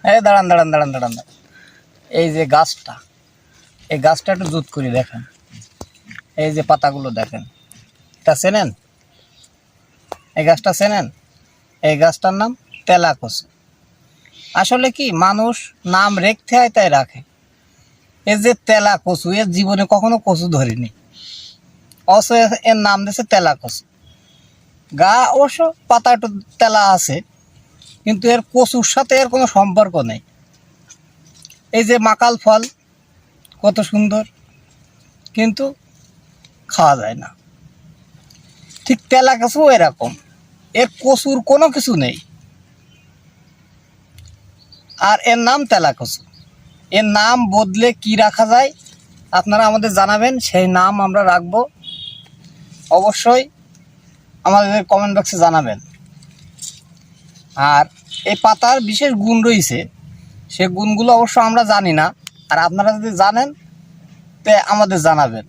এই দাঁড়ান দাঁড়ান দাঁড়ান দাঁড়ান দাঁড়ান। এই যে গাছটা, এই গাছটা একটু জুত করে দেখেন। এই যে পাতাগুলো দেখেন, এটা চেনেন? এই গাছটা চেনেন? এই গাছটার নাম তেলা কচু। আসলে কি মানুষ নাম রেখতে হয় তাই রাখে। এই যে তেলা কচু, এর জীবনে কখনো কচু ধরিনি, অবশ্য এর নাম দিয়েছে তেলা কচু। গা অবশ্য পাতা একটু তেলা আছে, কিন্তু এর কচুর সাথে এর কোনো সম্পর্ক নেই। এই যে মাকাল ফল কত সুন্দর, কিন্তু খাওয়া যায় না। ঠিক তেলা কচু এরকম, এর কচুর কোনো কিছু নেই, আর এর নাম তেলা কচু। এর নাম বদলে কি রাখা যায় আপনারা আমাদের জানাবেন, সেই নাম আমরা রাখবো। অবশ্যই আমাদের কমেন্ট বক্সে জানাবেন। আর এই পাতার বিশেষ গুণ রয়েছে, সে গুণগুলো অবশ্য আমরা জানি না, আর আপনারা যদি জানেন তে আমাদের জানাবেন।